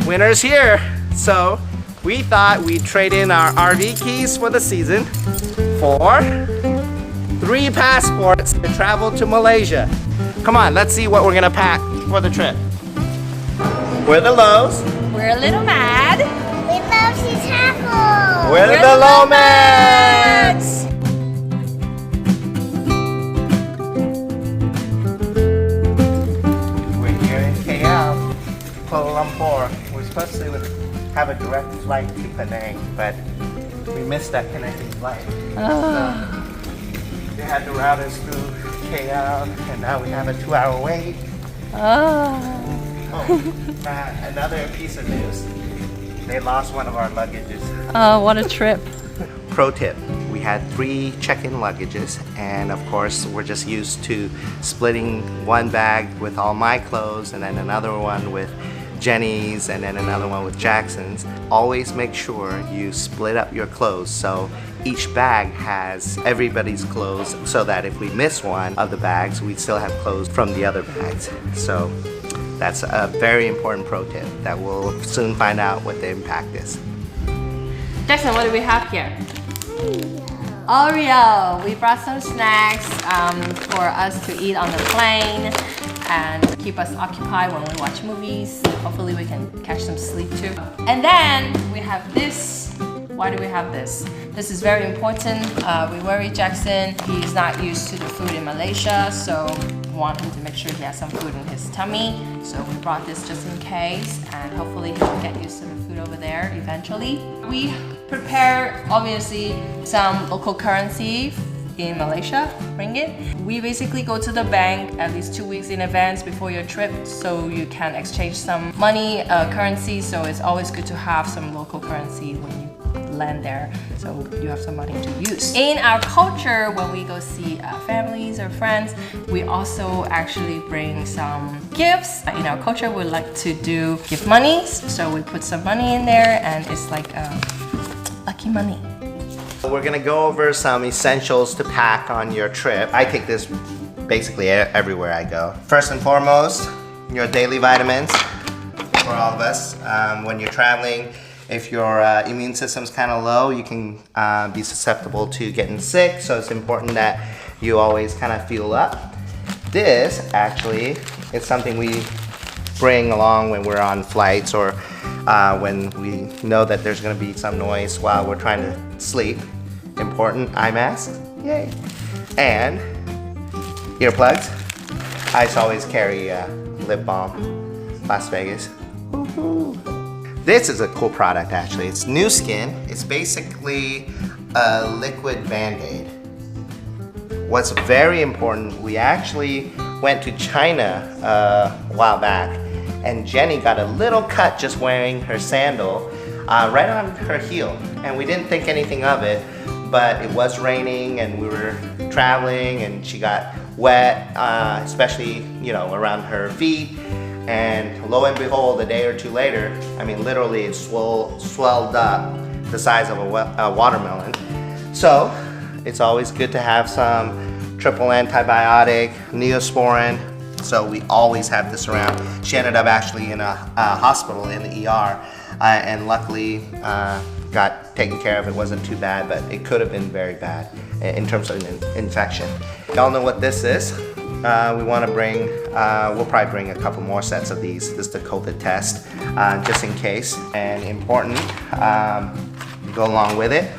winner's here. So we thought we'd trade in our RV keys for the season for 3 passports to travel to Malaysia. Come on, let's see what we're gonna pack for the trip. We're the Lows. We're a little mad. We love to travel. We're the Lowmads. We're here in KL, Kuala Lumpur. We're supposed to have a direct flight to Penang, but we missed that connecting flight. So they had to route us through KL, and now we have a 2-hour wait. Another piece of news. They lost one of our luggages. Oh, what a trip. Pro tip, we had 3 check-in luggages, and of course we're just used to splitting one bag with all my clothes and then another one with Jenny's and then another one with Jackson's. Always make sure you split up your clothes so each bag has everybody's clothes, so that if we miss one of the bags, we still have clothes from the other bags. So that's a very important pro tip that we'll soon find out what the impact is. Jackson, what do we have here? Oreo. We brought some snacks for us to eat on the plane and keep us occupied when we watch movies. Hopefully we can catch some sleep too. And then we have this. Why do we have this? This is very important. We worry Jackson. He's not used to the food in Malaysia, so we want him to make sure he has some food in his tummy. So we brought this just in case, and hopefully he will get used to the food over there eventually. We prepare, obviously, some local currency in Malaysia, ringgit. We basically go to the bank at least 2 weeks in advance before your trip, so you can exchange some money, currency. So it's always good to have some local currency when you land there, so you have some money to use. In our culture, when we go see families or friends, we also actually bring some gifts. In our culture, we like to do gift monies, so we put some money in there, and it's like lucky money. We're gonna go over some essentials to pack on your trip. I take this basically everywhere I go. First and foremost, your daily vitamins for all of us. When you're traveling, if your immune system's kind of low, you can be susceptible to getting sick, so it's important that you always kind of fuel up. This actually is something we bring along when we're on flights or when we know that there's going to be some noise while we're trying to sleep. Important eye mask, yay! And earplugs. I just always carry lip balm, Las Vegas. Woohoo! This is a cool product actually. It's New Skin. It's basically a liquid Band-Aid. What's very important, we actually went to China a while back, and Jenny got a little cut just wearing her sandal right on her heel. And we didn't think anything of it, but it was raining and we were traveling and she got wet, especially, you know, around her feet. And lo and behold, a day or two later, I mean literally it swelled up the size of a watermelon. So it's always good to have some triple antibiotic, Neosporin. So we always have this around. She ended up actually in a hospital in the ER and luckily got taken care of. It wasn't too bad, but it could have been very bad in terms of an infection. Y'all know what this is. We want to bring, we'll probably bring a couple more sets of these. This is the COVID test, just in case. And important, go along with it,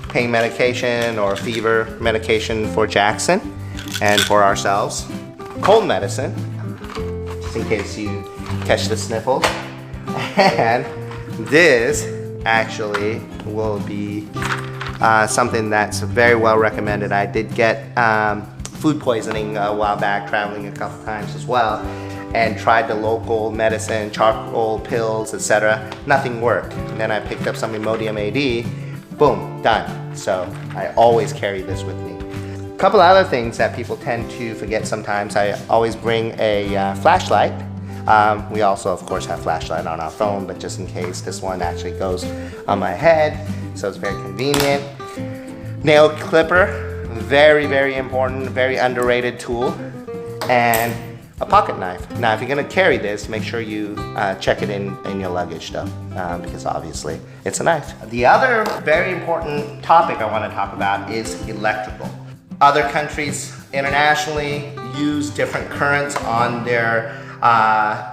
pain medication or fever medication for Jackson and for ourselves. Cold medicine, just in case you catch the sniffles. And this actually will be something that's very well recommended. I did get food poisoning a while back, traveling a couple times as well, and tried the local medicine, charcoal pills, etc. Nothing worked. And then I picked up some Imodium AD, boom, done. So I always carry this with me. A couple other things that people tend to forget sometimes. I always bring a flashlight. We also, of course, have flashlight on our phone, but just in case, this one actually goes on my head, so it's very convenient. Nail clipper, very, very important, very underrated tool. And a pocket knife. Now, if you're gonna carry this, make sure you check it in your luggage though, because obviously it's a knife. The other very important topic I wanna talk about is electrical. Other countries internationally use different currents on their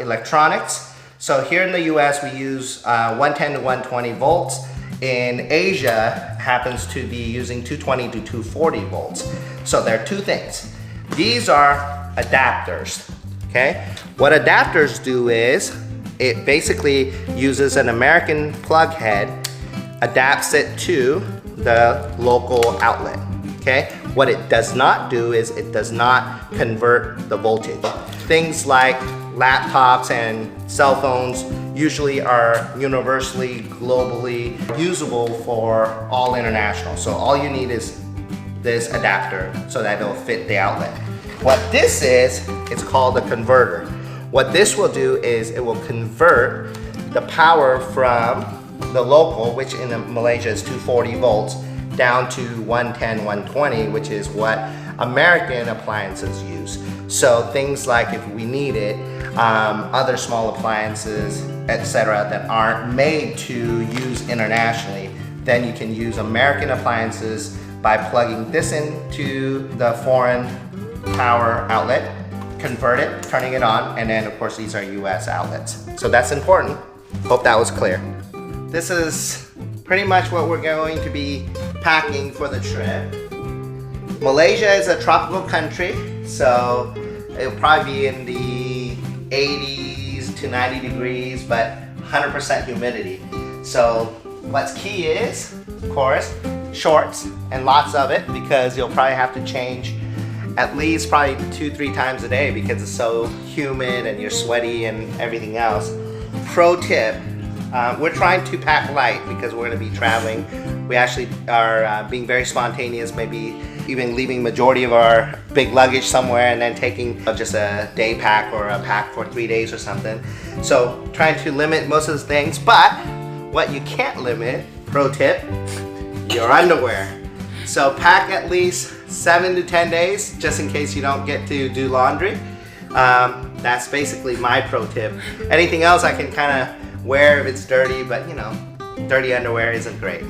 electronics. So here in the US, we use 110 to 120 volts. In Asia, happens to be using 220 to 240 volts. So there are two things. These are adapters, okay? What adapters do is, it basically uses an American plug head, adapts it to the local outlet, okay? What it does not do is it does not convert the voltage. Things like laptops and cell phones usually are universally, globally usable for all international. So all you need is this adapter so that it'll fit the outlet. What this is, it's called a converter. What this will do is it will convert the power from the local, which in Malaysia is 240 volts, down to 110, 120, which is what American appliances use. So things like if we need it, other small appliances, etc., that aren't made to use internationally, then you can use American appliances by plugging this into the foreign power outlet, convert it, turning it on, and then of course these are US outlets. So that's important. Hope that was clear. This is pretty much what we're going to be packing for the trip. Malaysia is a tropical country, so it'll probably be in the 80s to 90 degrees, but 100% humidity. So what's key is, of course, shorts, and lots of it, because you'll probably have to change at least probably 2-3 times a day because it's so humid and you're sweaty and everything else. Pro tip, we're trying to pack light because we're going to be traveling. We actually are being very spontaneous, maybe even leaving majority of our big luggage somewhere and then taking just a day pack or a pack for 3 days or something. So trying to limit most of the things, but what you can't limit, pro tip, your underwear. So pack at least 7 to 10 days just in case you don't get to do laundry. That's basically my pro tip. Anything else I can kind of wear if it's dirty, but you know, dirty underwear isn't great.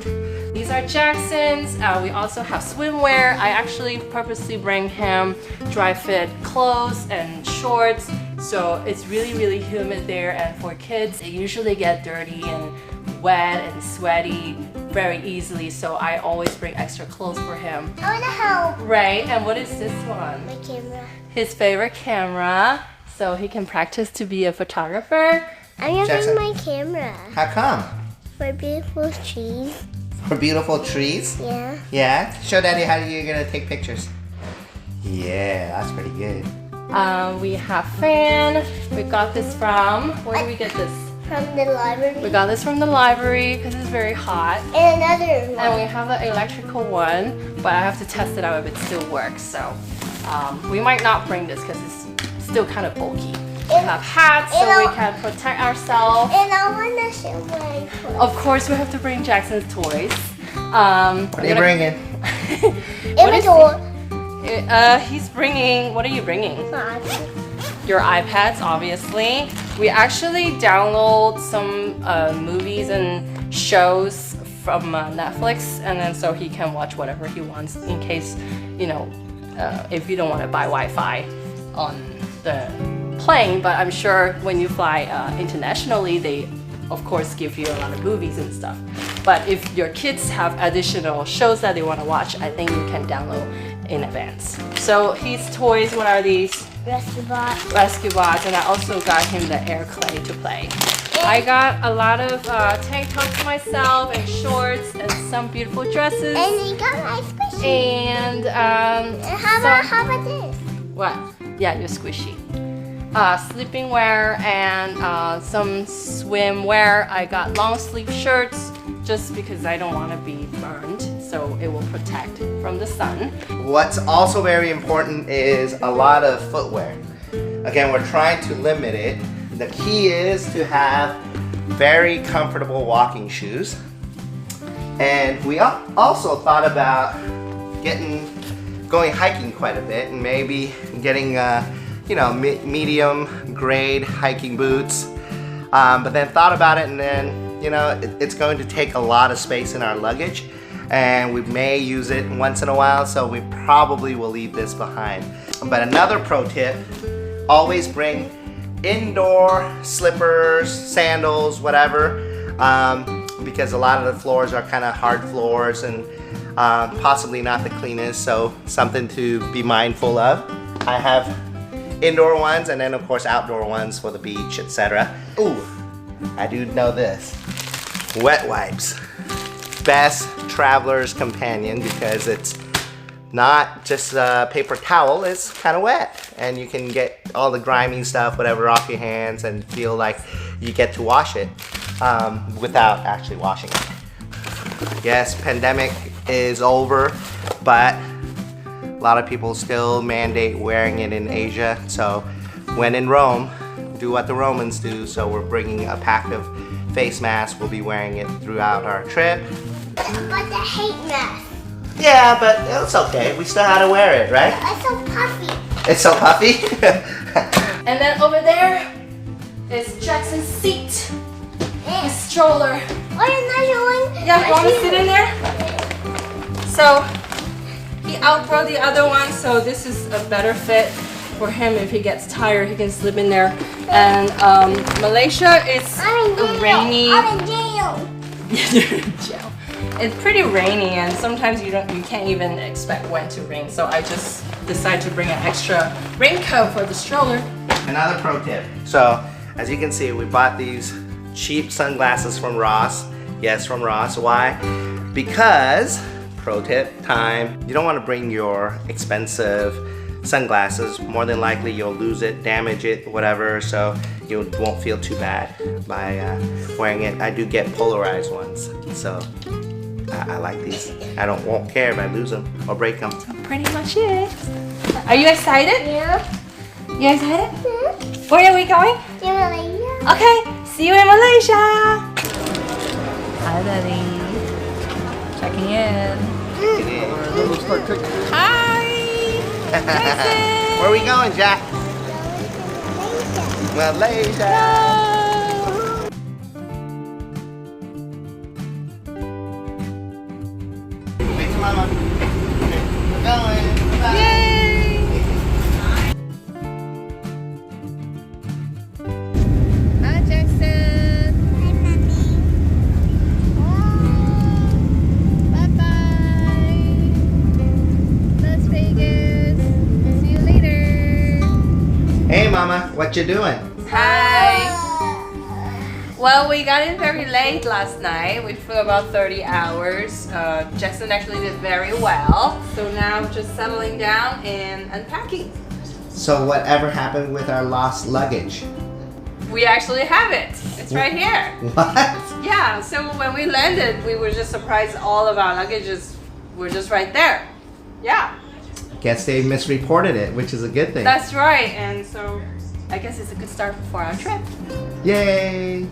These are Jackson's. We also have swimwear. I actually purposely bring him dry fit clothes and shorts. So it's really, really humid there. And for kids, they usually get dirty and wet and sweaty very easily. So I always bring extra clothes for him. I want to help. Right, and what is this one? My camera. His favorite camera. So he can practice to be a photographer. I'm going to Jackson? bring my camera. How come? For beautiful trees. For beautiful trees? Yeah. Yeah? Show Daddy how you're gonna take pictures. Yeah, that's pretty good. We have fan. We got this from, where did we get this? From the library. We got this from the library because it's very hot. And another one. And we have the electrical one, but I have to test it out if it still works. So we might not bring this because it's still kind of bulky. We have hats so we can protect ourselves. And I want to show my clothes. Of course, we have to bring Jackson's toys. What are you bringing? What is Inventory. he's bringing, what are you bringing? Box. Your iPads, obviously. We actually download some movies and shows from Netflix, and then so he can watch whatever he wants in case, you know, if you don't want to buy Wi-Fi on the plane. But I'm sure when you fly internationally, they of course give you a lot of movies and stuff. But if your kids have additional shows that they want to watch, I think you can download in advance. So his toys, what are these? Rescue box. Rescue bots, and I also got him the air clay to play. I got a lot of tank tops myself and shorts and some beautiful dresses. And you got my squishy. And how about this? what? Yeah, your squishy. Sleeping wear and some swimwear. I got long sleeve shirts just because I don't want to be burned, so it will protect from the sun. What's also very important is a lot of footwear. Again, we're trying to limit it. The key is to have very comfortable walking shoes. And we also thought about going hiking quite a bit and maybe getting you know, medium grade hiking boots. But then thought about it, and then, you know, it's going to take a lot of space in our luggage, and we may use it once in a while, so we probably will leave this behind. But another pro tip, always bring indoor slippers, sandals, whatever, because a lot of the floors are kind of hard floors and possibly not the cleanest, so something to be mindful of. I have indoor ones and then of course outdoor ones for the beach, etc. Ooh, I do know this. Wet wipes. Best traveler's companion because it's not just a paper towel, it's kind of wet. And you can get all the grimy stuff, whatever, off your hands and feel like you get to wash it without actually washing it. Yes, pandemic is over, but a lot of people still mandate wearing it in Asia. So when in Rome, do what the Romans do. So we're bringing a pack of face masks. We'll be wearing it throughout our trip. But the hate mask. Yeah, but it's okay. We still know how to wear it, right? It's so puffy. It's so puffy. And then over there is Jackson's seat. His stroller. Oh, you're not showing? Yeah, you want to sit in there? So he outgrew the other one, so this is a better fit for him. If he gets tired, he can slip in there. And Malaysia is a rainy. I'm in jail. You're in jail. It's pretty rainy, and sometimes you can't even expect when to rain. So I just decided to bring an extra raincoat for the stroller. Another pro tip. So as you can see, we bought these cheap sunglasses from Ross. Yes, from Ross. Why? Because, pro tip time, you don't want to bring your expensive sunglasses. More than likely you'll lose it, damage it, whatever, so you won't feel too bad by wearing it. I do get polarized ones, so I like these. Won't care if I lose them or break them. Pretty much it. Are you excited? Yeah. You excited? Where are we going? Yeah, Malaysia. Okay, see you in Malaysia. Hi, Daddy. Checking in. Hi. Jason. Where are we going, Jack? Malaysia. Wait, Mama. We're going. Bye. Yay. Hi, Jackson. Hi, Mommy. Bye-bye. Las Vegas. See you later. Hey, Mama. What you doing? Hi. Well, we got in very late last night. We flew about 30 hours. Jackson actually did very well. So now just settling down and unpacking. So whatever happened with our lost luggage? We actually have it. It's right here. What? Yeah, so when we landed, we were just surprised all of our luggages were just right there. Yeah. Guess they misreported it, which is a good thing. That's right. And so I guess it's a good start for our trip. Yay!